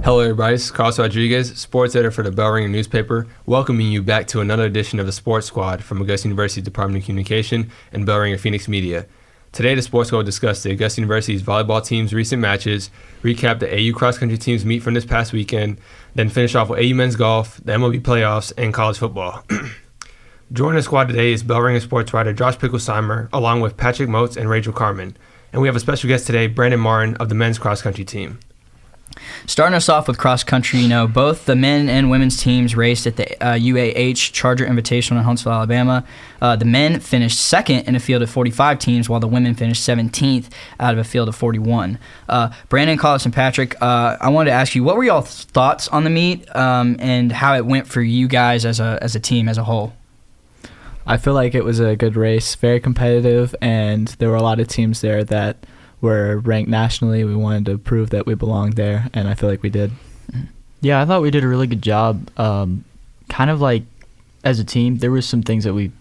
Hello everybody, this is Carlos Rodriguez, sports editor for the Bell Ringer newspaper, welcoming you back to another edition of the Sports Squad from Augusta University Department of Communication and Bell Ringer Phoenix Media. Today the Sports Squad will discuss the Augusta University's volleyball team's recent matches, recap the AU cross-country team's meet from this past weekend, then finish off with AU men's golf, the MLB playoffs, and college football. Joining the squad today is Bell Ringer sports writer Josh Picklesimer, along with Patrick Motes and Rachel Carman. And we have a special guest today, Brandon Martin of the men's cross-country team. Starting us off with cross-country, both the men and women's teams raced at the UAH Chargers Invitational in Huntsville, Alabama. The men finished second in a field of 45 teams, while the women finished 17th out of a field of 41. Brandon, Carlos, and Patrick, I wanted to ask you, what were y'all's thoughts on the meet and how it went for you guys as a team as a whole? I feel like it was a good race, very competitive, and there were a lot of teams there that were ranked nationally. We wanted to prove that we belonged there, and I feel like we did. Yeah, I thought we did a really good job. Kind of like as a team, there was some things that we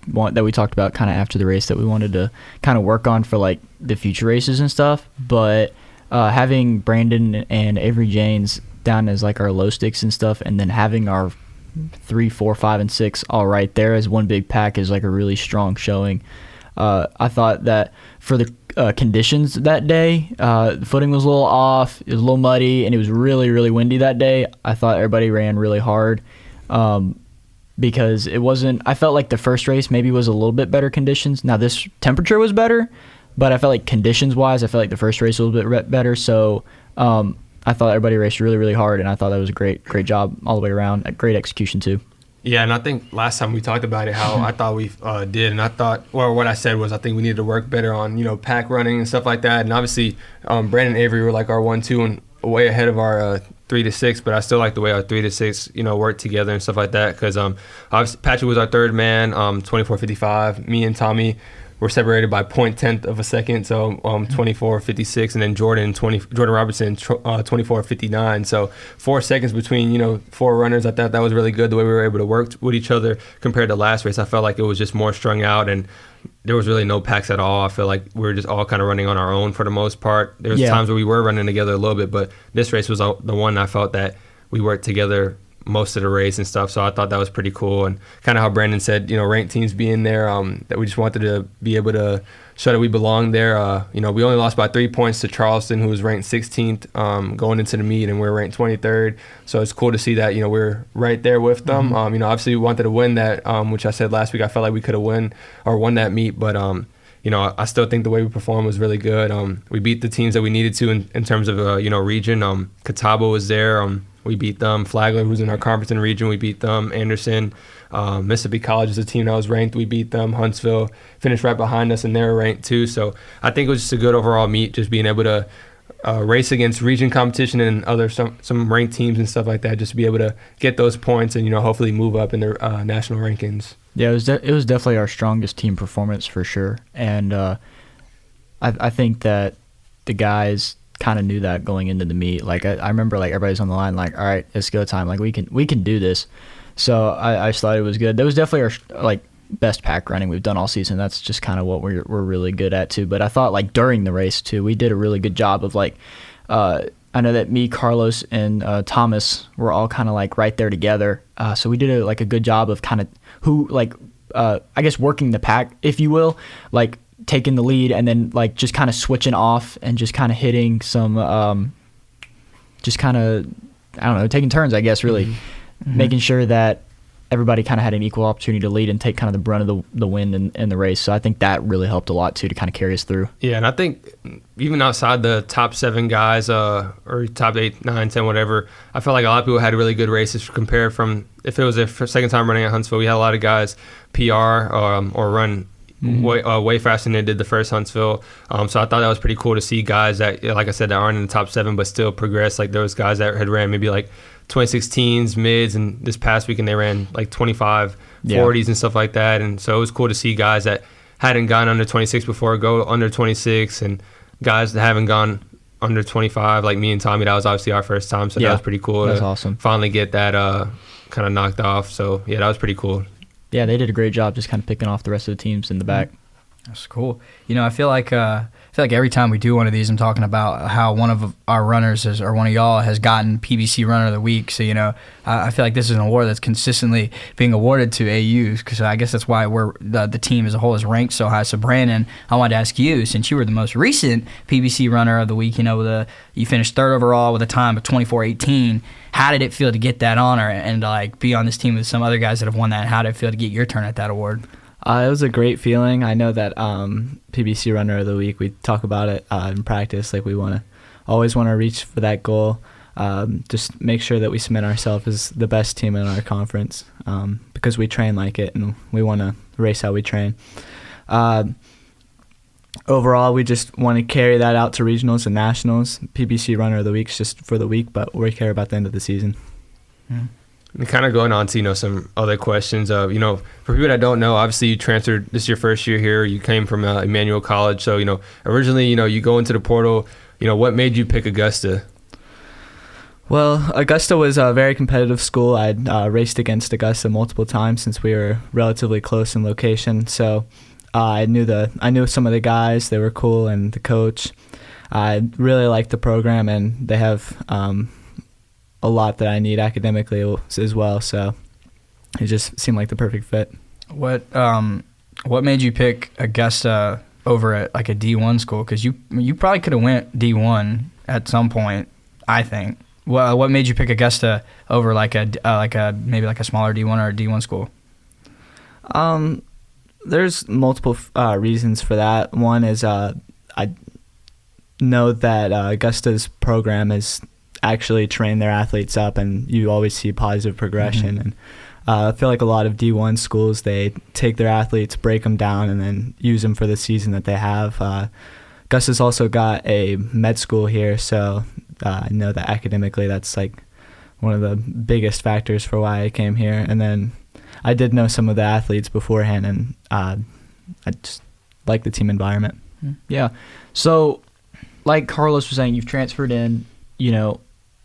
talked about kind of after the race that we wanted to kind of work on for like the future races and stuff. But having Brandon and Avery Janes down as like our low sticks and stuff, and then having our 3, 4, 5, and 6 all right there as one big pack is like a really strong showing. I thought that for the conditions that day, the footing was a little off, it was a little muddy, and it was really, really windy that day. I thought everybody ran really hard because I felt like the first race maybe was a little bit better conditions. Now this temperature was better, but I felt like conditions-wise, I felt like the first race was a little bit better. So I thought everybody raced really, really hard, and I thought that was a great job all the way around. A great execution too. Yeah, and I think last time we talked about it, how I thought we did, and I thought, well, what I said was I think we needed to work better on, pack running and stuff like that. And obviously, Brandon and Avery were like our 1-2 and way ahead of our 3-6, but I still like the way our 3-6, worked together and stuff like that. Because obviously Patrick was our third man, 24:55. Me and Tommy were separated by 0.1 of a second, so 24:56, and then Jordan Robertson 24:59. So 4 seconds between 4 runners. I thought that was really good the way we were able to work with each other compared to last race. I felt like it was just more strung out, and there was really no packs at all. I feel like we were just all kind of running on our own for the most part. There was times where we were running together a little bit, but this race was the one I felt that we worked together most of the race and stuff, so I thought that was pretty cool. And kind of how Brandon said, ranked teams being there, that we just wanted to be able to show that we belong there. We only lost by 3 points to Charleston, who was ranked 16th going into the meet, and we were ranked 23rd. So it's cool to see that we're right there with them. Obviously we wanted to win that, which I said last week. I felt like we could have won that meet, but I still think the way we performed was really good. We beat the teams that we needed to in terms of region. Catawba was there. We beat them. Flagler, who's in our conference and region, we beat them. Anderson, Mississippi College is a team that was ranked. We beat them. Huntsville finished right behind us, and they were ranked too. So I think it was just a good overall meet, just being able to race against region competition and some ranked teams and stuff like that, just to be able to get those points and hopefully move up in their national rankings. Yeah, it was definitely our strongest team performance for sure, and I think that the guys kind of knew that going into the meet. Like I remember like everybody's on the line like, all right, it's go time. Like we can do this. So I just thought it was good. That was definitely our best pack running we've done all season. That's just kind of what we're really good at too. But I thought like during the race too, we did a really good job of like I know that me, Carlos, and Thomas were all kind of like right there together. So we did a good job of kind of I guess working the pack, if you will, like taking the lead and then like just kind of switching off and just kind of hitting some just kind of, I don't know, taking turns, I guess, really. Making sure that everybody kind of had an equal opportunity to lead and take kind of the brunt of the win in the race. So I think that really helped a lot too to kind of carry us through. Yeah, and I think even outside the top 7 guys or top 8, 9, 10, whatever, I felt like a lot of people had really good races compared from if it was their second time running at Huntsville. We had a lot of guys PR or run way faster than they did the first Huntsville. So I thought that was pretty cool to see guys that, like I said, that aren't in the top 7 but still progress. Like there was guys that had ran maybe like 2016s, mids, and this past weekend they ran like 25, 40s and stuff like that. And so it was cool to see guys that hadn't gone under 26 before go under 26, and guys that haven't gone under 25, like me and Tommy. That was obviously our first time, so that was pretty cool. That's awesome. Finally get that kind of knocked off. So yeah, that was pretty cool. Yeah, they did a great job just kind of picking off the rest of the teams in the back. That's cool. I feel like every time we do one of these, I'm talking about how one of our runners or one of y'all has gotten PBC Runner of the Week. So I feel like this is an award that's consistently being awarded to AUs, because I guess that's why the team as a whole is ranked so high. So Brandon, I wanted to ask you, since you were the most recent PBC Runner of the Week, you finished third overall with a time of 24:18. How did it feel to get that honor and be on this team with some other guys that have won that? How did it feel to get your turn at that award? It was a great feeling. I know that PBC Runner of the Week, we talk about it in practice. Like, we always want to reach for that goal. Just make sure that we submit ourselves as the best team in our conference, because we train like it and we want to race how we train. Overall, we just want to carry that out to regionals and nationals. PBC Runner of the Week is just for the week, but we care about the end of the season. And kind of going on to, some other questions of, for people that don't know, obviously you transferred, this is your first year here. You came from Emmanuel College. So, originally, you go into the portal, what made you pick Augusta? Well, Augusta was a very competitive school. I'd raced against Augusta multiple times since we were relatively close in location. So I knew some of the guys. They were cool, and the coach. I really liked the program, and they have a lot that I need academically as well, so it just seemed like the perfect fit. What made you pick Augusta over at a D1 school? Because you probably could have went D1 at some point, I think. Well, what made you pick Augusta over maybe a smaller D1 or a D1 school? There's multiple reasons for that. One is I know that Augusta's program is actually train their athletes up, and you always see positive progression. And I feel like a lot of D1 schools, they take their athletes, break them down, and then use them for the season that they have. Augusta's also got a med school here, so I know that academically that's one of the biggest factors for why I came here. And then I did know some of the athletes beforehand, and I just like the team environment. Yeah. So like Carlos was saying, you've transferred in,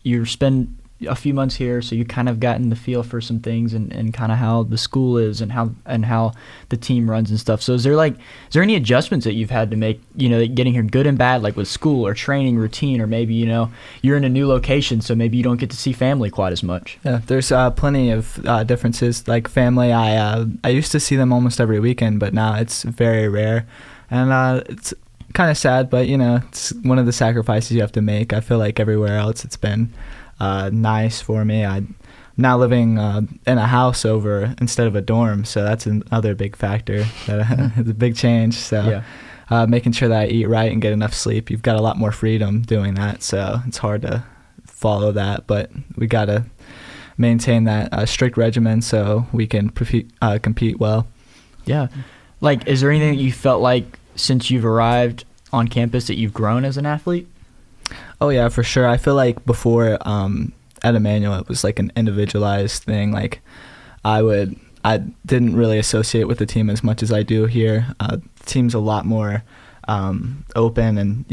you spend a few months here, so you kind of gotten the feel for some things and kind of how the school is and how the team runs and stuff. So is there any adjustments that you've had to make, getting here, good and bad, like with school or training routine, or maybe, you're in a new location, so maybe you don't get to see family quite as much? Yeah, there's plenty of differences. Like family, I used to see them almost every weekend, but now it's very rare. And it's kind of sad, but it's one of the sacrifices you have to make. I feel like everywhere else it's been nice for me. I'm now living in a house instead of a dorm, so that's another big factor. It's a big change. So making sure that I eat right and get enough sleep. You've got a lot more freedom doing that, so it's hard to follow that, but we got to maintain that strict regimen so we can compete well. Yeah. Is there anything that you felt like since you've arrived on campus that you've grown as an athlete? Oh yeah, for sure. I feel like before at Emmanuel it was an individualized thing. I didn't really associate with the team as much as I do here. The team's a lot more open, and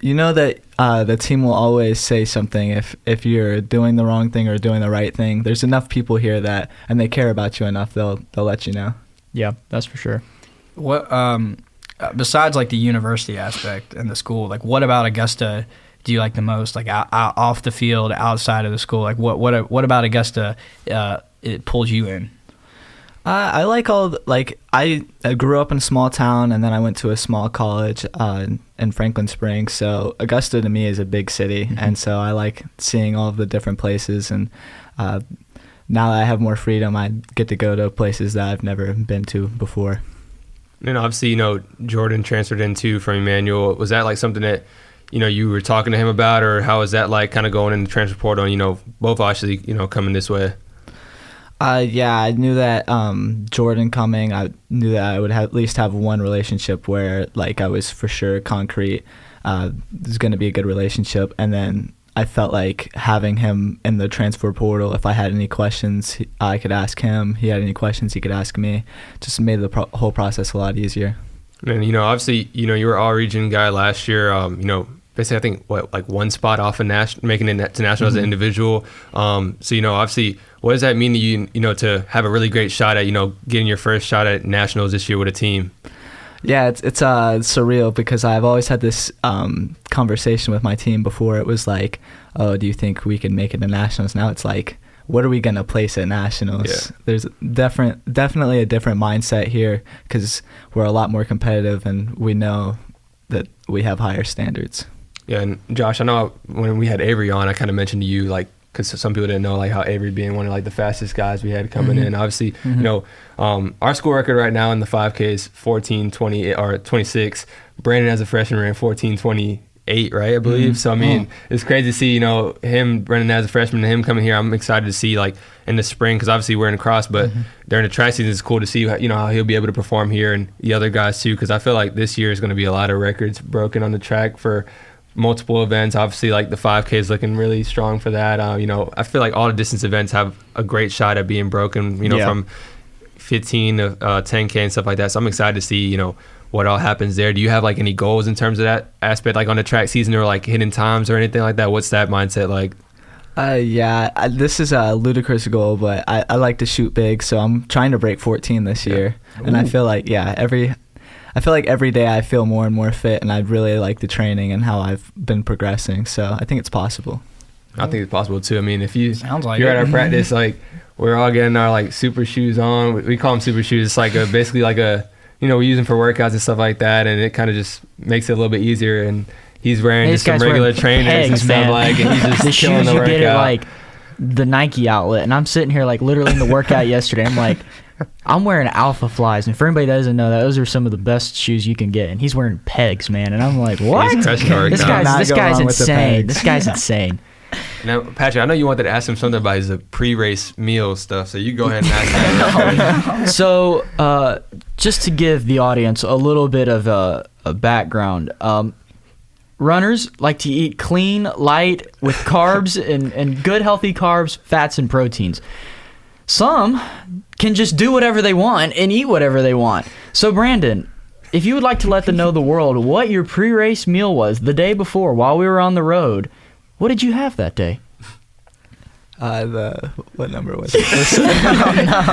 you know that the team will always say something if you're doing the wrong thing or doing the right thing. There's enough people here and they care about you enough, they'll let you know. Yeah, that's for sure. What besides the university aspect and the school, what about Augusta do you like the most? Off the field, outside of the school, what about Augusta it pulls you in? I like I grew up in a small town, and then I went to a small college in Franklin Springs. So Augusta to me is a big city, and so I like seeing all of the different places. And now that I have more freedom, I get to go to places that I've never been to before. And obviously, Jordan transferred in too from Emmanuel. Was that something that, you were talking to him about, or how was that kind of going in the transfer portal and, both actually, coming this way? Yeah, I knew that Jordan coming, I knew that I would at least have one relationship where I was for sure concrete. There's going to be a good relationship. And then I felt like having him in the transfer portal, if I had any questions, I could ask him. He had any questions, he could ask me. Just made the whole process a lot easier. And, obviously, you were all-region guy last year. Basically, I think, one spot off of making it to national as an individual. So, obviously, what does that mean to you, to have a really great shot at, getting your first shot at nationals this year with a team? Yeah, it's surreal because I've always had this conversation with my team before. It was like, oh, do you think we can make it to nationals? Now it's like, what are we gonna place at nationals? Yeah. There's definitely a different mindset here because we're a lot more competitive and we know that we have higher standards. Yeah, and Josh, I know when we had Avery on, I kind of mentioned to you, like, because some people didn't know, like, how Avery being one of, like, the fastest guys we had coming in. Obviously, you know, our school record right now in the 5K is 14:20 or 26. Brandon, as a freshman, ran 14:28, right, I believe. So, I mean, it's crazy to see, you know, Brandon as a freshman, and him coming here. I'm excited to see, like, in the spring, because obviously we're in cross, but during the track season, it's cool to see, you know, how he'll be able to perform here and the other guys, too, because I feel like this year is going to be a lot of records broken on the track for multiple events. Obviously, like, the 5K is looking really strong for that. You know, I feel like all the distance events have a great shot at being broken, you know, from 15 to 10K and stuff like that. So I'm excited to see, you know, what all happens there. Do you have, like, any goals in terms of that aspect, like on the track season, or like hitting times or anything like that? What's that mindset like? This is a ludicrous goal, but I like to shoot big, so I'm trying to break 14 this year. And I feel like, every day I feel more and more fit, and I really like the training and how I've been progressing. So I think it's possible. I think it's possible too. I mean, if you're like at our practice, like, we're all getting our, like, super shoes on. We call them super shoes. It's like basically like you know, we use them for workouts and stuff like that, and it kind of just makes it a little bit easier. And he's wearing just some regular trainers and stuff, like, and he's just the killing shoes the you workout. get at, like, the Nike outlet, and I'm sitting here, like, literally in the workout yesterday. I'm like, I'm wearing Alpha Flies, and for anybody that doesn't know that, those are some of the best shoes you can get. And he's wearing Pegs, man, and I'm like, what? He's crushing our This workout. guy's insane. This guy's insane. Now, Patrick, I know you wanted to ask him something about his pre-race meal stuff, so you go ahead and ask that. So, just to give the audience a little bit of a background, runners like to eat clean, light, with carbs and good, healthy carbs, fats, and proteins. Some can just do whatever they want and eat whatever they want. So, Brandon, if you would like to let the world what your pre-race meal was the day before while we were on the road, what did you have that day? What number was it?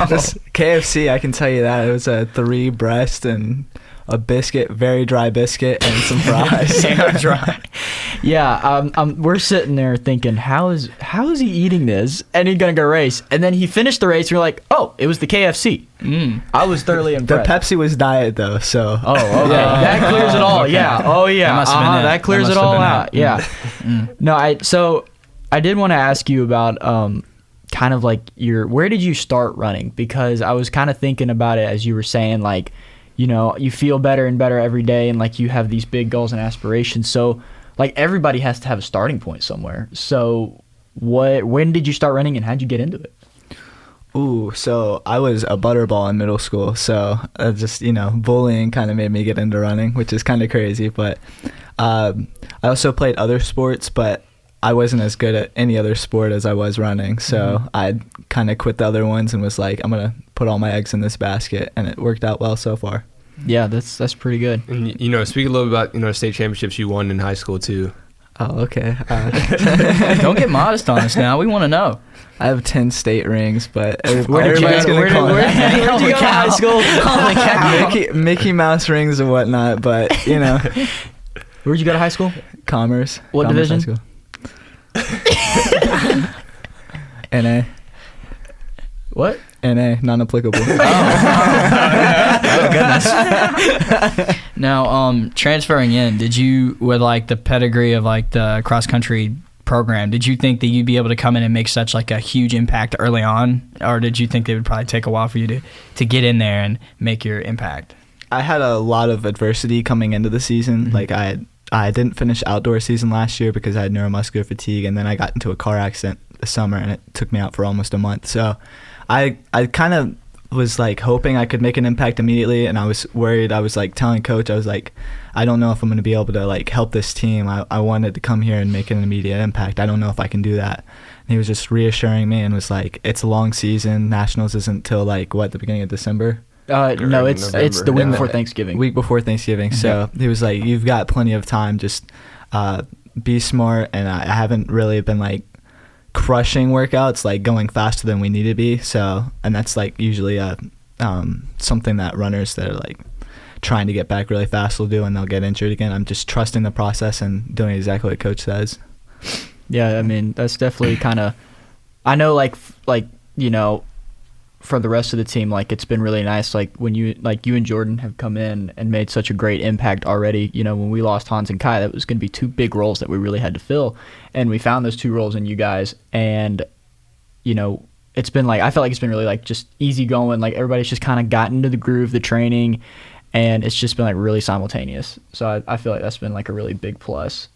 This KFC, I can tell you that. It was a 3 breast and a biscuit, very dry biscuit, and some fries. Dry. Yeah, we're sitting there thinking, how is he eating this? And he's gonna go race. And then he finished the race. And we're like, oh, it was the KFC. I was thoroughly impressed. The Pepsi was diet though, so. Oh, okay. That clears it all. Okay. Yeah. Oh, yeah. That clears it all out. Yeah. No, I did want to ask you about kind of like where did you start running? Because I was kind of thinking about it as you were saying, like, you know, you feel better and better every day, and like you have these big goals and aspirations. So, like, everybody has to have a starting point somewhere. So, when did you start running, and how'd you get into it? Ooh, so I was a butterball in middle school, so just, you know, bullying kind of made me get into running, which is kind of crazy. But I also played other sports, but I wasn't as good at any other sport as I was running, so I kind of quit the other ones and was like, I'm gonna put all my eggs in this basket, and it worked out well so far. Yeah, that's pretty good. And, you know, speak a little about, you know, state championships you won in high school too. Oh, okay. Don't get modest on us now. We want to know. I have 10 state rings, but Where did you go to high school? Mickey Mouse rings and whatnot, but, you know. Where'd you go to high school? Commerce. What Commerce division? NA. What? NA, non-applicable. Oh, goodness. Now, transferring in, did you, with like the pedigree of like the cross country program, did you think that you'd be able to come in and make such like a huge impact early on, or did you think it would probably take a while for you to get in there and make your impact? I had a lot of adversity coming into the season. Like I didn't finish outdoor season last year because I had neuromuscular fatigue, and then I got into a car accident this summer, and it took me out for almost a month. So I kind of was like hoping I could make an impact immediately, and I was worried. I was like telling coach, I was like, I don't know if I'm going to be able to like help this team. I wanted to come here and make an immediate impact. I don't know if I can do that. And he was just reassuring me and was like, it's a long season. Nationals isn't till like the beginning of December. No, it's the week before Thanksgiving. Week before Thanksgiving. So he was like, you've got plenty of time. Just be smart. And I haven't really been like crushing workouts, like going faster than we need to be. So, and that's like usually something that runners that are like trying to get back really fast will do, and they'll get injured again. I'm just trusting the process and doing exactly what Coach says. Yeah, I mean, that's definitely kind of, I know, like, you know, for the rest of the team, like, it's been really nice, like, when you and Jordan have come in and made such a great impact already. You know, when we lost Hans and Kai, that was going to be 2 big roles that we really had to fill, and we found those 2 roles in you guys, and, you know, it's been, like, I felt like it's been really, like, just easy going, like, everybody's just kind of gotten into the groove, the training, and it's just been, like, really simultaneous. So I feel like that's been, like, a really big plus.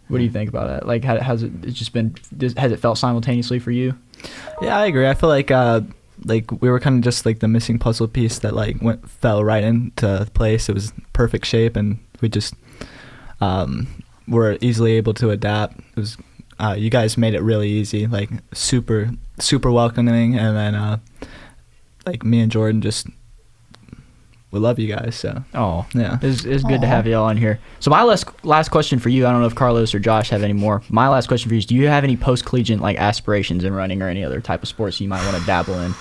What do you think about that? Like, has it just been, has it felt simultaneously for you? Yeah, I agree. I feel like we were kind of just like the missing puzzle piece that like fell right into place. It was perfect shape, and we just were easily able to adapt. It was you guys made it really easy, like super welcoming, and then like me and Jordan just, we love you guys. So yeah, it's good to have you all on here. So my last question for you, I don't know if Carlos or Josh have any more. My last question for you is, do you have any post-collegiate like aspirations in running or any other type of sports you might want to dabble in?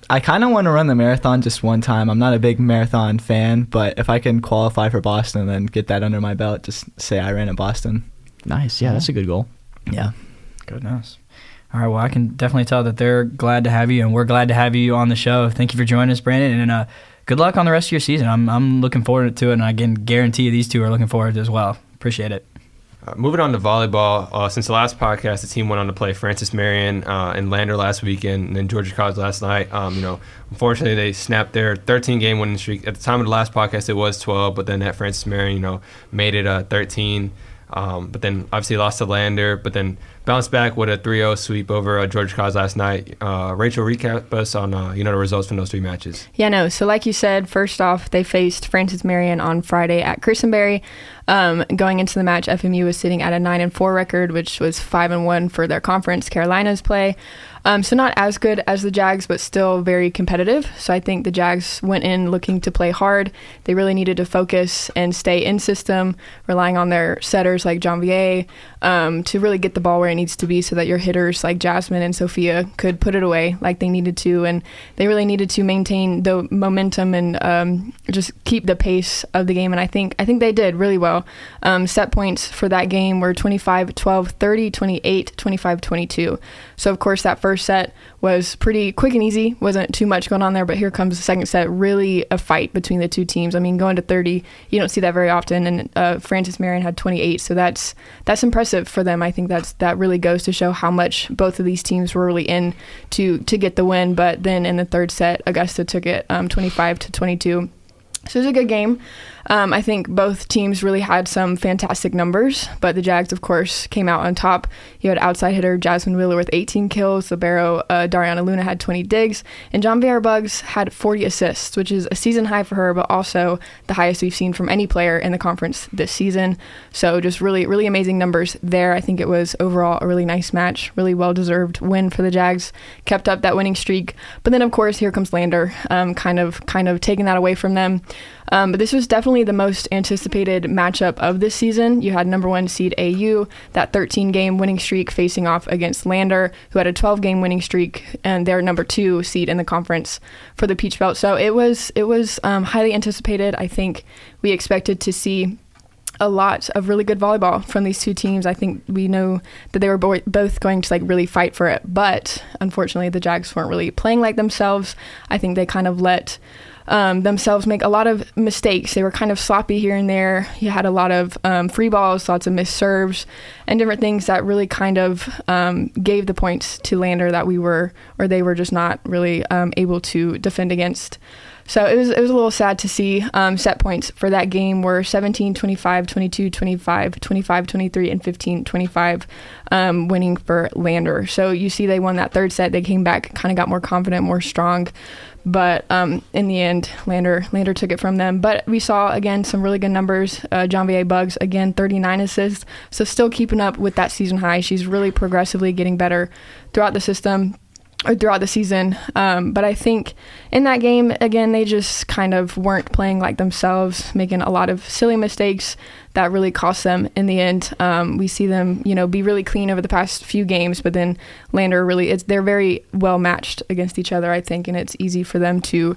I kind of want to run the marathon just one time. I'm not a big marathon fan, but if I can qualify for Boston and then get that under my belt, just say I ran at Boston. Nice. Yeah, that's a good goal. Yeah. Goodness. All right, well, I can definitely tell that they're glad to have you, and we're glad to have you on the show. Thank you for joining us, Brandon, and good luck on the rest of your season. I'm looking forward to it, and I can guarantee these two are looking forward to it as well. Appreciate it. Moving on to volleyball, since the last podcast, the team went on to play Francis Marion and Lander last weekend, and then Georgia College last night. You know, unfortunately, they snapped their 13-game winning streak. At the time of the last podcast, it was 12, but then at Francis Marion, you know, made it 13. But then obviously lost to Lander, but then bounced back with a 3-0 sweep over Georgia College last night. Rachel, recap us on the results from those 3 matches. Yeah, no. So like you said, first off, they faced Francis Marion on Friday at Christenberry. Going into the match, FMU was sitting at a 9-4 record, which was 5-1 for their conference. Carolina's play. So not as good as the Jags, but still very competitive. So I think the Jags went in looking to play hard. They really needed to focus and stay in system, relying on their setters like Janvier to really get the ball where it needs to be so that your hitters like Jasmine and Sophia could put it away like they needed to. And they really needed to maintain the momentum and just keep the pace of the game. And I think they did really well. Set points for that game were 25-12, 30, 28, 25, 22. So, of course, that first set was pretty quick and easy. Wasn't too much going on there, but here comes the second set. Really a fight between the two teams. I mean, going to 30, you don't see that very often. And Francis Marion had 28, so that's impressive for them. I think that really goes to show how much both of these teams were really in to get the win. But then in the third set, Augusta took it 25-22. So it was a good game. I think both teams really had some fantastic numbers, but the Jags, of course, came out on top. You had outside hitter Jasmine Wheeler with 18 kills. Libero Dariana Luna had 20 digs. And John Vieira Buggs had 40 assists, which is a season high for her, but also the highest we've seen from any player in the conference this season. So just really, really amazing numbers there. I think it was overall a really nice match, really well-deserved win for the Jags. Kept up that winning streak. But then, of course, here comes Lander, kind of taking that away from them. But this was definitely the most anticipated matchup of this season. You had number 1 seed AU, that 13-game winning streak facing off against Lander, who had a 12-game winning streak, and their number 2 seed in the conference for the Peach Belt. So it was highly anticipated. I think we expected to see a lot of really good volleyball from these two teams. I think we know that they were both going to really fight for it, but unfortunately the Jags weren't really playing like themselves. I think they kind of let themselves make a lot of mistakes. They were kind of sloppy here and there. You had a lot of free balls, lots of missed serves, and different things that really kind of gave the points to Lander that they were just not really able to defend against. So it was a little sad to see. Set points for that game were 17, 25, 22, 25, 25, 23, and 15, 25, winning for Lander. So you see they won that third set. They came back, kind of got more confident, more strong. But in the end, Lander took it from them. But we saw, again, some really good numbers. Janvier Buggs, again, 39 assists. So still keeping up with that season high. She's really progressively getting better throughout the season. But I think in that game, again, they just kind of weren't playing like themselves, making a lot of silly mistakes that really cost them in the end. We see them, be really clean over the past few games, but then Lander they're very well matched against each other, I think, and it's easy for them to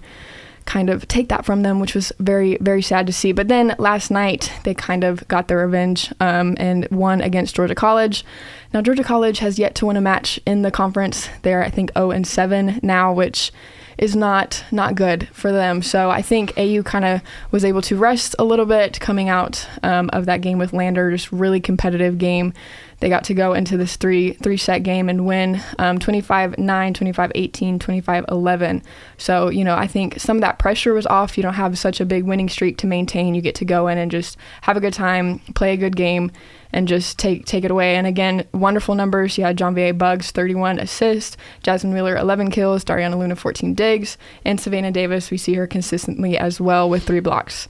kind of take that from them, which was very, very sad to see. But then last night, they kind of got their revenge and won against Georgia College. Now, Georgia College has yet to win a match in the conference. They're, I think, 0-7 now, which is not good for them. So I think AU kind of was able to rest a little bit coming out of that game with Lander, just really competitive game. They got to go into this three-set game and win 25-9, 25-18, 25-11. So, I think some of that pressure was off. You don't have such a big winning streak to maintain. You get to go in and just have a good time, play a good game, and just take it away. And again, wonderful numbers. You had John V.A. Buggs, 31 assists, Jasmine Wheeler, 11 kills, Dariana Luna, 14 digs, and Savannah Davis, we see her consistently as well with 3 blocks.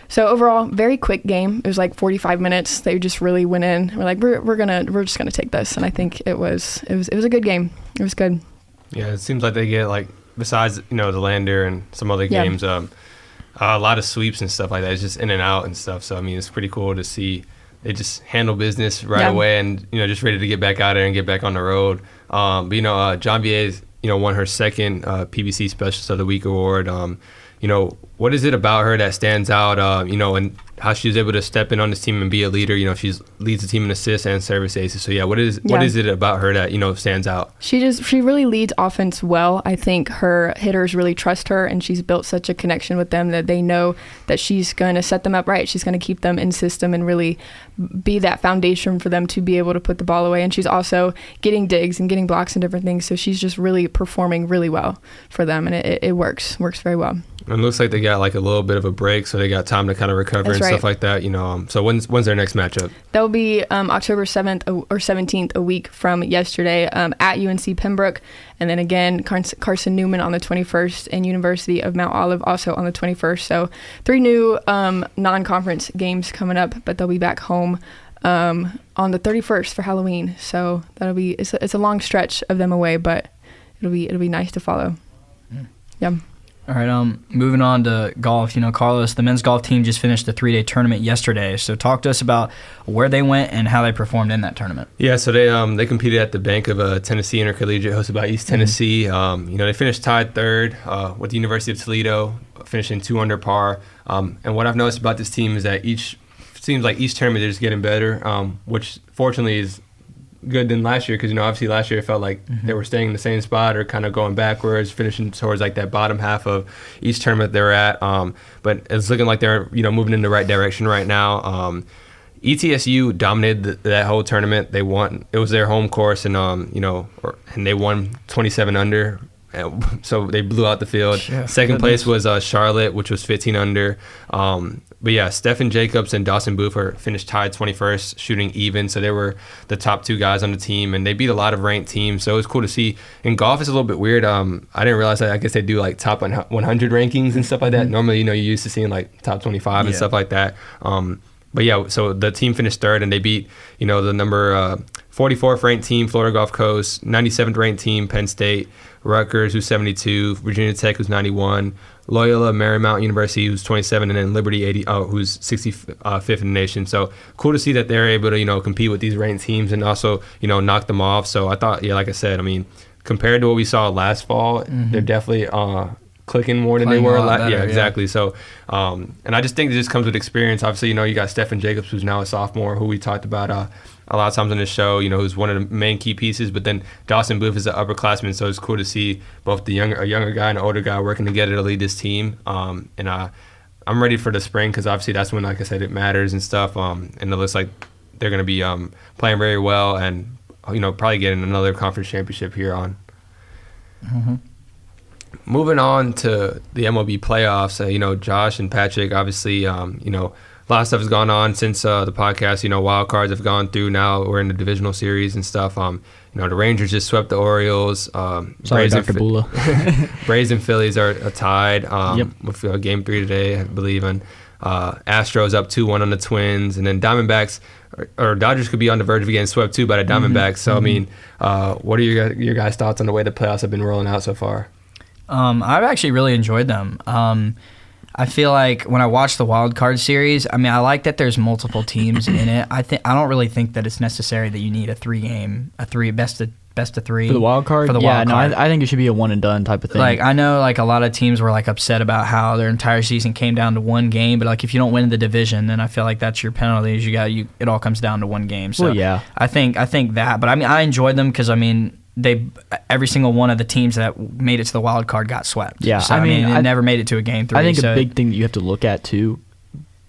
So overall, very quick game. It was like 45 minutes. They just really went in. We're like, we're just gonna take this, and I think it was a good game. It was good. Yeah, it seems like they get like, besides the Lander and some other games, a lot of sweeps and stuff like that. It's just in and out and stuff. So I mean, it's pretty cool to see they just handle business right away, and just ready to get back out there and get back on the road. But John VA's won her second PBC Specialist of the Week award. What is it about her that stands out, and how she was able to step in on this team and be a leader? She leads the team in assists and service aces. So, what is it about her that, stands out? She really leads offense well. I think her hitters really trust her, and she's built such a connection with them that they know that she's going to set them up right. She's going to keep them in system and really be that foundation for them to be able to put the ball away. And she's also getting digs and getting blocks and different things. So she's just really performing really well for them, and it works very well. And it looks like they got like a little bit of a break, so they got time to kind of recover. That's and stuff like that. So when's their next matchup? That will be October 7th or 17th, a week from yesterday, at UNC Pembroke, and then again Carson Newman on the 21st, and University of Mount Olive also on the 21st. So 3 new non-conference games coming up, but they'll be back home on the 31st for Halloween. So it's a long stretch of them away, but it'll be nice to follow. Yeah. All right, moving on to golf. Carlos, the men's golf team just finished the 3-day tournament yesterday. So talk to us about where they went and how they performed in that tournament. Yeah, so they competed at the Bank of Tennessee Intercollegiate hosted by East Tennessee. They finished tied third with the University of Toledo, finishing 2 under par. And what I've noticed about this team is that each tournament they're just getting better, which fortunately is good than last year, because obviously last year it felt like they were staying in the same spot or kind of going backwards, finishing towards like that bottom half of each tournament they're at. But it's looking like they're moving in the right direction right now. ETSU dominated that whole tournament. They won. It was their home course, and and they won 27 under. So they blew out the field. Yeah, Second place was Charlotte, which was 15 under. But yeah, Stephen Jacobs and Dawson Boofer finished tied 21st, shooting even. So they were the top 2 guys on the team, and they beat a lot of ranked teams. So it was cool to see. In golf, it's a little bit weird. I didn't realize that. I guess they do like top 100 rankings and stuff like that. Normally, you're used to seeing like top 25 and stuff like that. But yeah, so the team finished third, and they beat, the number 44th ranked team, Florida Gulf Coast, 97th ranked team, Penn State, Rutgers, who's 72, Virginia Tech, who's 91, Loyola Marymount University, who's 27, and then Liberty 80, who's 65th in the nation. So cool to see that they're able to, compete with these ranked teams and also, knock them off. So I thought, like I said, compared to what we saw last fall, they're definitely clicking more than they were. Yeah, exactly. So, and I just think it just comes with experience. Obviously, you got Stephen Jacobs, who's now a sophomore, who we talked about a lot of times on this show, who's one of the main key pieces. But then Dawson Booth is an upperclassman, so it's cool to see both a younger guy and an older guy working together to lead this team. And I'm ready for the spring, because obviously that's when, like I said, it matters and stuff. And it looks like they're going to be playing very well, and probably getting another conference championship here on. Moving on to the MLB playoffs, Josh and Patrick, obviously, a lot of stuff has gone on since the podcast. Wild cards have gone through. Now we're in the divisional series and stuff. The Rangers just swept the Orioles. Sorry, Dr. Bulla. Braves and Phillies are tied with Game 3 today, I believe. And Astros up 2-1 on the Twins. And then Diamondbacks or Dodgers could be on the verge of getting swept too by the Diamondbacks. So, what are your guys' thoughts on the way the playoffs have been rolling out so far? I've actually really enjoyed them. I feel like when I watch the wild card series, I like that there's multiple teams in it. I don't really think that it's necessary that you need a best of best of 3 for the wild card. For the wild card. I think it should be a one and done type of thing. Like, I know like a lot of teams were like upset about how their entire season came down to one game, but like if you don't win the division, then I feel like that's your penalties. It all comes down to one game. So well, yeah, I think that. But I mean, I enjoyed them because I mean, every single one of the teams that made it to the wild card got swept. Yeah, so, I mean, it never made it to a game 3. I think a big thing that you have to look at too,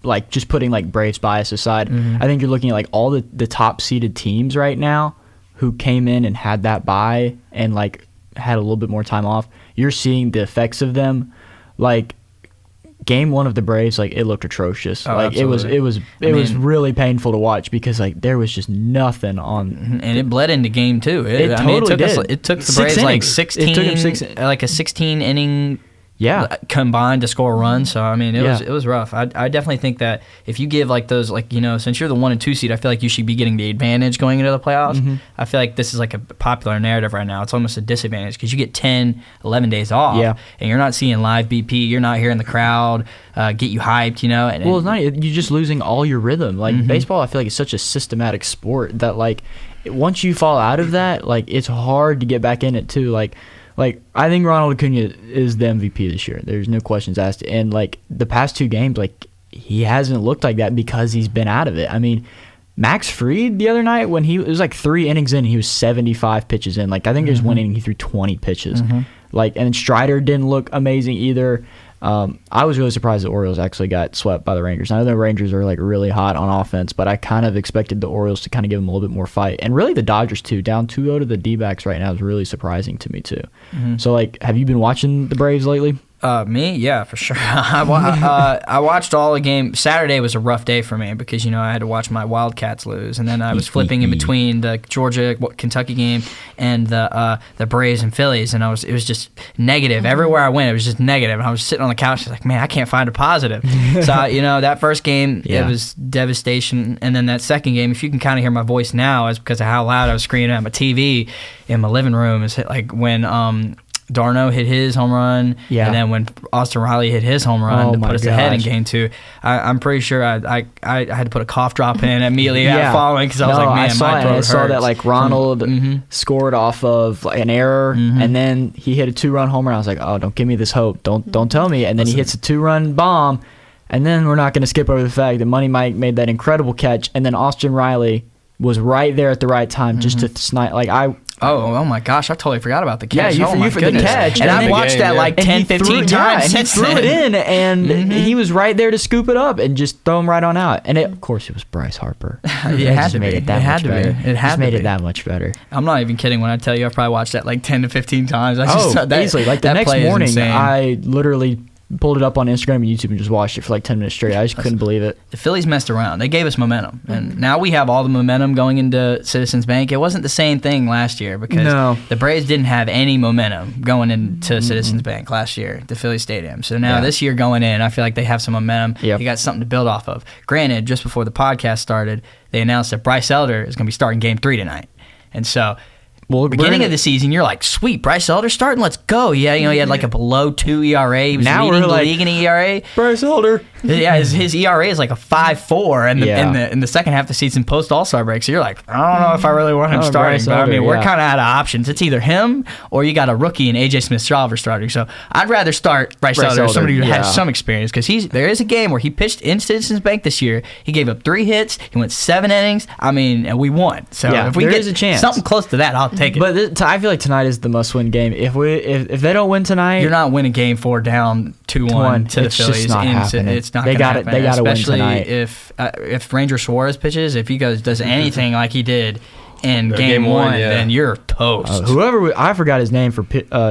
like just putting like Braves bias aside, I think you're looking at like all the top seeded teams right now who came in and had that bye and like had a little bit more time off. You're seeing the effects of them. Like game 1 of the Braves, like it looked atrocious. Like absolutely. it was really painful to watch because like there was just nothing on, and it bled into game 2. It took the Braves like 16. It took them like a 16 inning. Yeah, combined to score a run. So I mean, it was rough. I definitely think that if you give like those, like, you know, since you're the 1 and 2 seed, I feel like you should be getting the advantage going into the playoffs. I feel like this is like a popular narrative right now. It's almost a disadvantage because you get 10, 11 days off, and you're not seeing live BP. You're not hearing the crowd get you hyped, you know. Well, it's not. You're just losing all your rhythm. Like baseball, I feel like it's such a systematic sport that like once you fall out of that, like it's hard to get back in it too. Like, I think Ronald Acuna is the MVP this year. There's no questions asked. And, like, the past 2 games, like, he hasn't looked like that because he's been out of it. I mean, Max Fried the other night, when it was like 3 innings in, he was 75 pitches in. Like, I think there's 1 inning he threw 20 pitches. Like, and Strider didn't look amazing either. I was really surprised the Orioles actually got swept by the Rangers. I know the Rangers are like really hot on offense, but I kind of expected the Orioles to kind of give them a little bit more fight. And really the Dodgers too, down 2-0 to the D-backs right now is really surprising to me too. So like, have you been watching the Braves lately? Me, yeah, for sure. I watched all the game. Saturday was a rough day for me because, you know, I had to watch my Wildcats lose, and then I was flipping in between the Georgia-Kentucky game and the Braves and Phillies, and it was just negative. Everywhere I went, it was just negative, and I was sitting on the couch like, man, I can't find a positive. So, you know, that first game, it was devastation, and then that second game, if you can kind of hear my voice now, is because of how loud I was screaming at my TV in my living room. Is like when Darno hit his home run, and then when Austin Riley hit his home run to put us ahead in game 2, I'm pretty sure I had to put a cough drop in immediately following because I was like, man, my throat hurts. I saw that like Ronald scored off of like, an error, and then he hit a 2-run homer. I was like, oh, don't give me this hope. Don't tell me. And then he hits a 2-run bomb, and then we're not going to skip over the fact that Money Mike made that incredible catch, and then Austin Riley was right there at the right time just to snipe. Like Oh my gosh! I totally forgot about the catch. Yeah, you for the catch, and I've watched that like 10, 15 times. And he threw it in, and he was right there to scoop it up and just throw him right on out. And of course, it was Bryce Harper. It had to be. It had to be. It had made it that much better. I'm not even kidding when I tell you I've probably watched that like 10 to 15 times. Easily. Like the next morning, I literally pulled it up on Instagram and YouTube and just watched it for like 10 minutes straight. I just couldn't believe it. The Phillies messed around. They gave us momentum. And now we have all the momentum going into Citizens Bank. It wasn't the same thing last year because the Braves didn't have any momentum going into Citizens Bank last year, the Philly Stadium. So now this year going in, I feel like they have some momentum. They got something to build off of. Granted, just before the podcast started, they announced that Bryce Elder is going to be starting Game 3 tonight. And so beginning of the season, you're like, sweet, Bryce Elder starting, let's go. Yeah, you know, he had like a below 2 ERA. He was now leading the league in ERA. Bryce Elder. Yeah, his ERA is like a 5.4 in the second half of the season post All-Star break. So you're like, I don't know if I really want him starting. But I mean, we're kind of out of options. It's either him or you got a rookie in AJ Smith-Shawver starting. So I'd rather start Bryce Elder, somebody who has some experience, because there is a game where he pitched in Citizens Bank this year. He gave up 3 hits. He went 7 innings. I mean, and we won. So if we get a chance. Something close to that, I'll take it. But I feel like tonight is the must-win game. If they don't win tonight, you're not winning Game 4 down 2-1 to the Phillies. Just not happening. It's not going to happen. They got to win tonight. Especially if Ranger Suarez pitches, if he does anything like he did in Game 1, then you're toast. I forgot his name for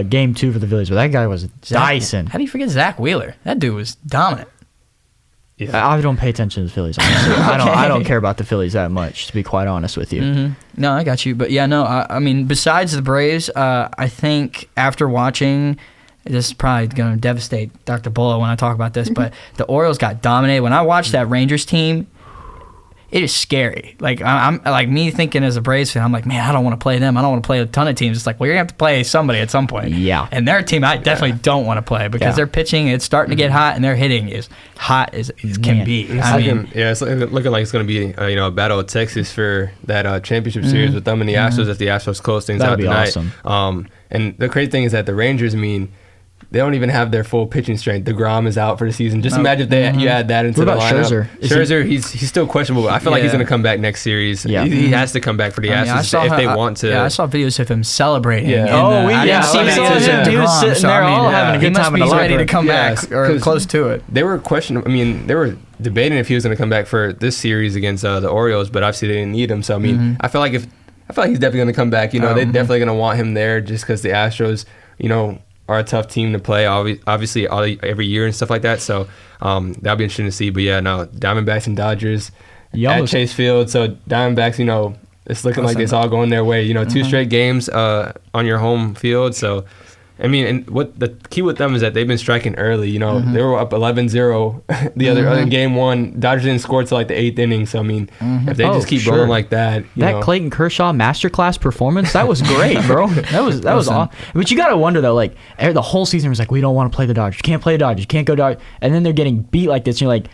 Game 2 for the Phillies, but that guy was Dyson. How do you forget Zach Wheeler? That dude was dominant. Yeah. I don't pay attention to the Phillies, honestly. I don't care about the Phillies that much, to be quite honest with you. No, I got you. But yeah, no, I mean, besides the Braves, I think after watching, this is probably going to devastate Dr. Bulla when I talk about this, but the Orioles got dominated. When I watched that Rangers team, it is scary. Like I'm like me thinking as a Braves fan, I'm like, man, I don't want to play them. I don't want to play a ton of teams. It's like, well, you're gonna have to play somebody at some point. Yeah. And their team, I definitely don't want to play because their pitching, it's starting to get hot, and their hitting is hot as it can be. It's looking like it's gonna be a battle of Texas for that championship series with them and the Astros. If the Astros close things out tonight. Awesome. And the crazy thing is that the Rangers, they don't even have their full pitching strength. DeGrom is out for the season. Just imagine if you add that into the lineup. Scherzer, he's still questionable, but I feel like he's going to come back next series. Yeah. He has to come back for the Astros if they want to. Yeah, I saw videos of him celebrating. Yeah. I didn't see videos of he was sitting there all having a good time in the locker. He must be ready to come back or close to it. They were questioning. They were debating if he was going to come back for this series against the Orioles, but obviously they didn't need him. So I feel like he's definitely going to come back. They're definitely going to want him there just because the Astros, are a tough team to play, obviously every year and stuff like that. So that'll be interesting to see. But Diamondbacks and Dodgers at Chase Field. So Diamondbacks, it's looking like it's all going their way. 2 straight games on your home field. So and what the key with them is that they've been striking early. They were up 11-0 the other game 1. Dodgers didn't score till like the 8th inning. So if they just keep rolling like that, that Clayton Kershaw masterclass performance, that was great, bro. That was awesome. But you gotta wonder though, like the whole season was like, we don't want to play the Dodgers. You can't play the Dodgers. You can't go Dodgers. And then they're getting beat like this, and you're like,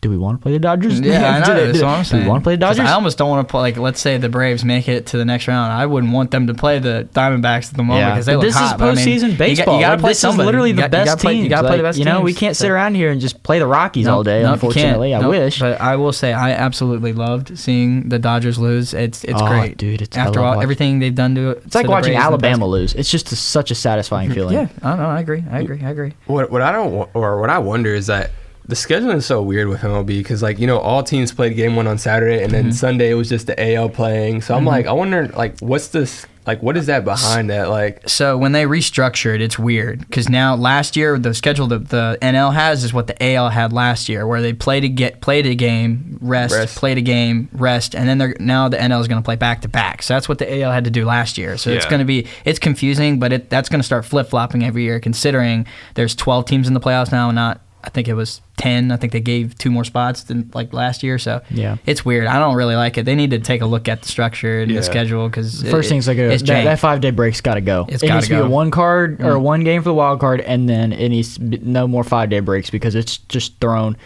do we want to play the Dodgers? Yeah, I know. That's what I'm saying. Do we want to play the Dodgers? I almost don't want to play, like, let's say the Braves make it to the next round. I wouldn't want them to play the Diamondbacks at the moment because they look hot. This is postseason baseball. You got to play somebody. This is literally the best team. You got to play the best teams. We can't sit around here and just play the Rockies all day, unfortunately. I wish. But I will say I absolutely loved seeing the Dodgers lose. It's great. Dude, it's after all, everything they've done to it. It's like watching Alabama lose. It's just such a satisfying feeling. Yeah, I know. I agree. What I wonder is that the scheduling is so weird with MLB because, all teams played game 1 on Saturday, and then Sunday it was just the AL playing. So I'm like, I wonder, what's this? What is that behind that? So when they restructured, it's weird because now last year the schedule that the NL has is what the AL had last year, where they played a game, rest, played a game, rest, and then now the NL is going to play back to back. So that's what the AL had to do last year. So it's confusing, but that's going to start flip flopping every year, considering there's 12 teams in the playoffs now, not. I think it was 10. I think they gave 2 more spots than last year. So it's weird. I don't really like it. They need to take a look at the structure and the schedule because first thing's that 5-day break's got to go. It needs to be a 1 card or 1 game for the wild card, and then it needs to be no more 5-day breaks because it's just thrown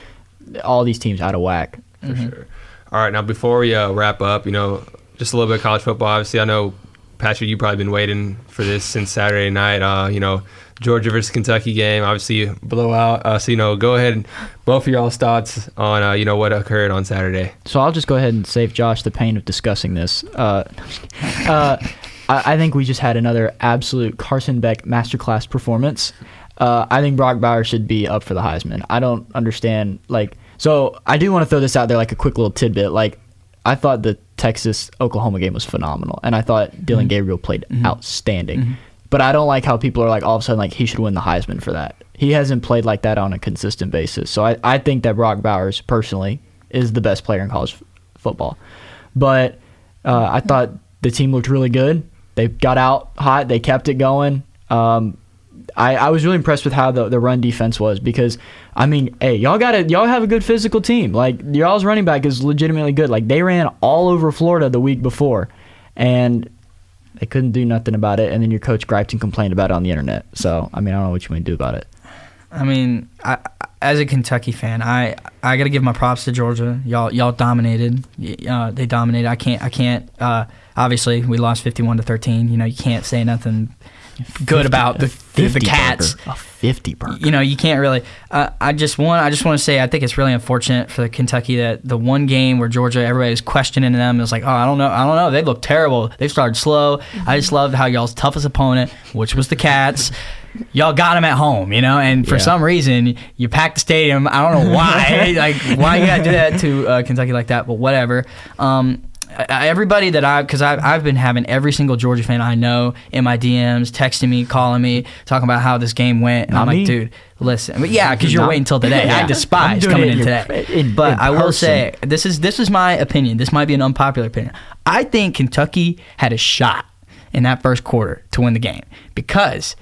all these teams out of whack. For sure. All right, now before we wrap up, just a little bit of college football. Obviously, I know, Patrick, you've probably been waiting for this since Saturday night. Georgia versus Kentucky game, obviously blowout. So go ahead and both of y'all's thoughts on what occurred on Saturday. So I'll just go ahead and save Josh the pain of discussing this. I think we just had another absolute Carson Beck masterclass performance. I think Brock Bowers should be up for the Heisman. I don't understand. So I do want to throw this out there like a quick little tidbit. I thought the Texas-Oklahoma game was phenomenal, and I thought Dylan Gabriel played outstanding. But I don't like how people are all of a sudden he should win the Heisman for that. He hasn't played like that on a consistent basis. So I think that Brock Bowers, personally, is the best player in college football. But I thought the team looked really good. They got out hot. They kept it going. I was really impressed with how the run defense was because, y'all have a good physical team. Y'all's running back is legitimately good. They ran all over Florida the week before, and they couldn't do nothing about it, and then your coach griped and complained about it on the internet. So, I don't know what you want to do about it. I as a Kentucky fan, I got to give my props to Georgia. Y'all dominated. They dominated. I can't. Obviously, we lost 51-13. You can't say nothing good about the Cats. A 50 burger. You can't really. I just want to say I think it's really unfortunate for Kentucky that the one game where Georgia, everybody was questioning them. It was like, I don't know. They look terrible. They started slow. I just loved how y'all's toughest opponent, which was the Cats, y'all got them at home, and for some reason you packed the stadium. I don't know why. Why you gotta do that to Kentucky like that? But whatever. Everybody that because I've been having every single Georgia fan I know in my DMs texting me, calling me, talking about how this game went, and I'm like, dude, listen, because you're waiting till today. I despise coming in today. But I will say this is my opinion. This might be an unpopular opinion. I think Kentucky had a shot in that first quarter to win the game because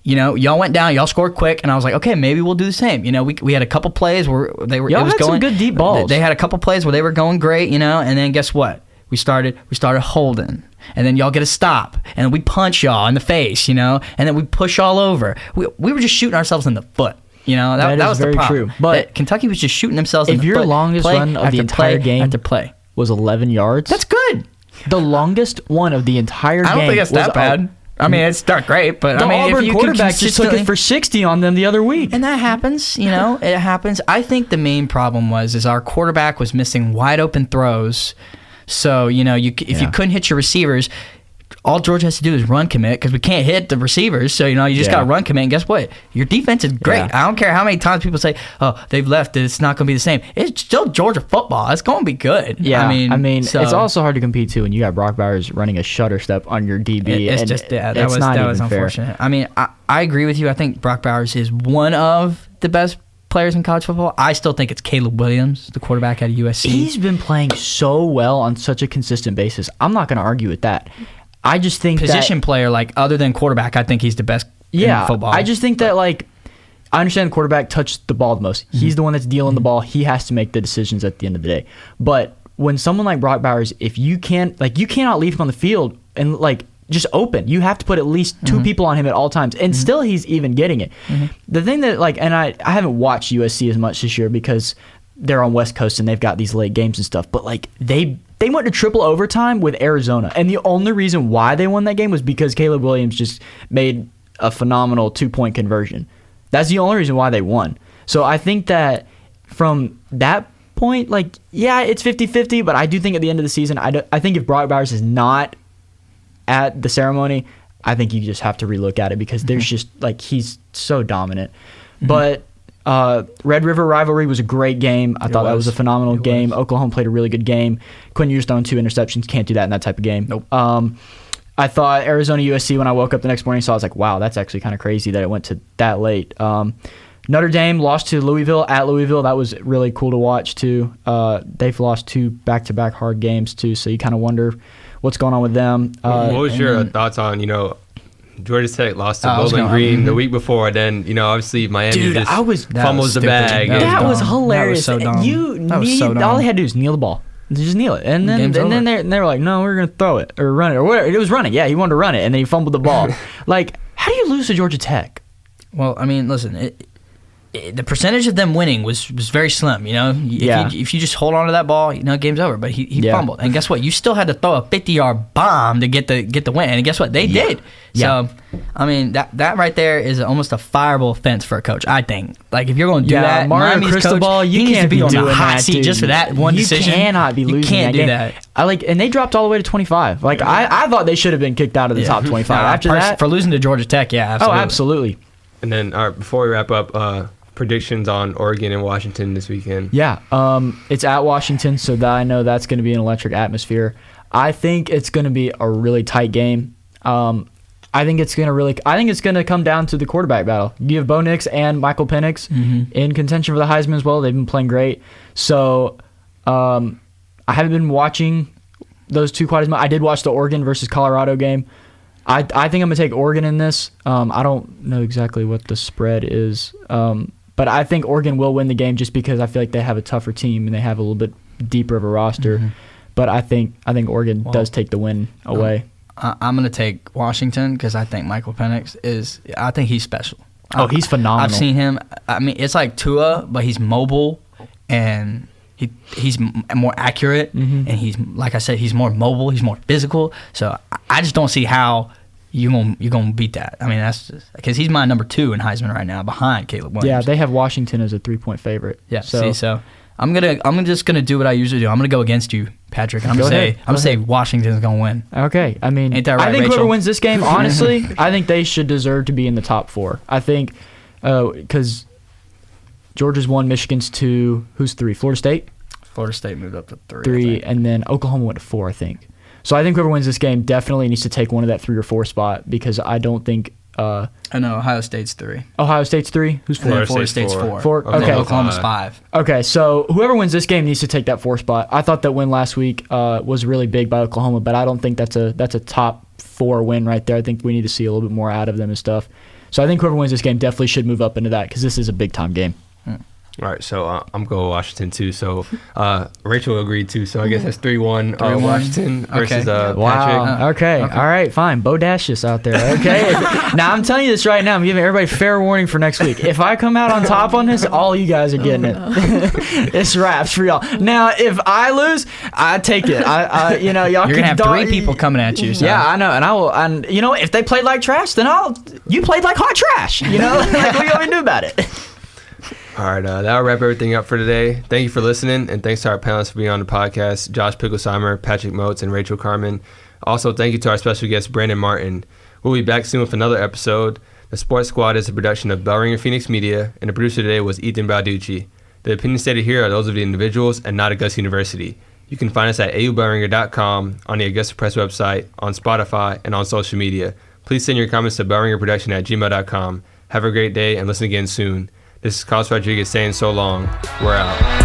y'all went down, y'all scored quick, and I was like, okay, maybe we'll do the same. We had a couple plays where y'all had some good deep balls. They had a couple plays where they were going great, and then guess what? We started holding, and then y'all get a stop, and we punch y'all in the face, and then we push y'all over. We were just shooting ourselves in the foot. That was very the problem. true. But Kentucky was just shooting themselves in the foot. If your longest run of the entire game after play was 11 yards, that's good. The longest one of the entire game. I don't think that's that bad. I mean, it's not great, but the Auburn quarterback just took it for 60 on them the other week. And that happens, it happens. I think the main problem is our quarterback was missing wide open throws. So, if you couldn't hit your receivers, all Georgia has to do is run commit because we can't hit the receivers. So, you just got to run commit. And guess what? Your defense is great. I don't care how many times people say, oh, they've left. It's not going to be the same. It's still Georgia football. It's going to be good. Yeah. I mean, it's also hard to compete, too, when you got Brock Bowers running a shutter step on your DB. That was unfortunate. I mean, I agree with you. I think Brock Bowers is one of the best players in college football. I still think it's Caleb Williams, the quarterback at USC. He's been playing so well on such a consistent basis. I'm not going to argue with that. I just think position player, other than quarterback, I think he's the best in football. I just think that, I understand the quarterback touched the ball the most. Mm-hmm. He's the one that's dealing the ball. He has to make the decisions at the end of the day. But when someone like Brock Bowers, if you can't, you cannot leave him on the field and, just open. You have to put at least two people on him at all times. And still he's even getting it. Mm-hmm. The thing that, and I haven't watched USC as much this year because they're on West Coast and they've got these late games and stuff. But, they went to triple overtime with Arizona. And the only reason why they won that game was because Caleb Williams just made a phenomenal 2-point conversion. That's the only reason why they won. So I think that from that point, it's 50-50, but I do think at the end of the season, I think if Brock Bowers is not at the ceremony, I think you just have to relook at it because there's just, he's so dominant. Mm-hmm. But Red River Rivalry was a great game. I thought that was a phenomenal game. Oklahoma played a really good game. Quinn Ewers throwing 2 interceptions. Can't do that in that type of game. Nope. I thought Arizona USC, when I woke up the next morning, so I was like, wow, that's actually kind of crazy that it went to that late. Notre Dame lost to Louisville at Louisville. That was really cool to watch, too. They've lost 2 back-to-back hard games, too, so you kind of wonder what's going on with them. What was your thoughts on, Georgia Tech lost to Bowling Green the week before, and then obviously Miami fumbles the bag. That was hilarious. That was so dumb. All they had to do was kneel the ball. Just kneel it, and then they were like, "No, we're gonna throw it or run it or whatever." It was running. Yeah, he wanted to run it, and then he fumbled the ball. How do you lose to Georgia Tech? Well, I mean, listen. The percentage of them winning was very slim, If you just hold on to that ball, game's over. But he fumbled, and guess what? You still had to throw a 50-yard bomb to get the win, and guess what? They did. So, I mean, that right there is almost a fireable offense for a coach. I think, if you're going to do that, Mario Cristobal, you can't be on the doing hot that, seat dude. just for that one decision. You cannot be losing. You can't that do game. that. And they dropped all the way to 25. I thought they should have been kicked out of the top 25 after that for losing to Georgia Tech. Yeah, absolutely. Oh, absolutely. And then, before we wrap up. Predictions on Oregon and Washington this weekend. Yeah, it's at Washington, so that I know that's going to be an electric atmosphere. I think it's going to be a really tight game. I think it's going to come down to the quarterback battle. You have Bo Nix and Michael Penix in contention for the Heisman as well. They've been playing great. So I haven't been watching those two quite as much. I did watch the Oregon versus Colorado game. I think I'm going to take Oregon in this. I don't know exactly what the spread is. But I think Oregon will win the game just because I feel like they have a tougher team and they have a little bit deeper of a roster. Mm-hmm. But I think Oregon does take the win away. I'm going to take Washington because I think Michael Penix he's special. He's phenomenal. I've seen him. I mean, it's like Tua, but he's mobile and he's more accurate. Mm-hmm. And he's, like I said, he's more mobile. He's more physical. So I just don't see how you're gonna beat that. I mean, that's just because he's my number 2 in Heisman right now, behind Caleb Williams. Yeah, they have Washington as a 3-point favorite. Yeah, so I'm just gonna do what I usually do. I'm gonna go against you, Patrick. I'm gonna say Washington's gonna win. Okay, I mean, ain't that right, I think Rachel? Whoever wins this game, honestly, I think they should deserve to be in the top 4. I think because Georgia's 1, Michigan's 2. Who's 3? Florida State. Florida State moved up to 3. 3, and then Oklahoma went to 4, I think. So I think whoever wins this game definitely needs to take one of that 3 or 4 spot because I don't think. I know Ohio State's 3. Ohio State's 3. Who's 4? Florida State's 4. 4. Okay. Oklahoma's 5. Okay, so whoever wins this game needs to take that 4 spot. I thought that win last week was really big by Oklahoma, but I don't think that's a top 4 win right there. I think we need to see a little bit more out of them and stuff. So I think whoever wins this game definitely should move up into that because this is a big-time game. All right, so I'm going with Washington too. So Rachel agreed too. So I guess that's 3-1 Washington versus Patrick. Wow. Okay. All right. Fine. Bodacious out there. Okay. Now I'm telling you this right now. I'm giving everybody fair warning for next week. If I come out on top on this, all you guys are getting it. It's wraps for y'all. Now, if I lose, I take it. Y'all. You're gonna have 3 people coming at you. So. Yeah, I know, and I will. And if they played like trash, then you played like hot trash. Like, what are you gonna do about it? All right, that'll wrap everything up for today. Thank you for listening, and thanks to our panelists for being on the podcast, Josh Picklesimer, Patrick Motes, and Rachel Carman. Also, thank you to our special guest, Brandon Martin. We'll be back soon with another episode. The Sports Squad is a production of Bellringer Phoenix Media, and the producer today was Ethan Balducci. The opinions stated here are those of the individuals and not Augusta University. You can find us at aubellringer.com, on the Augusta Press website, on Spotify, and on social media. Please send your comments to bellringerproduction@gmail.com. Have a great day, and listen again soon. This is Carlos Rodriguez saying so long. We're out.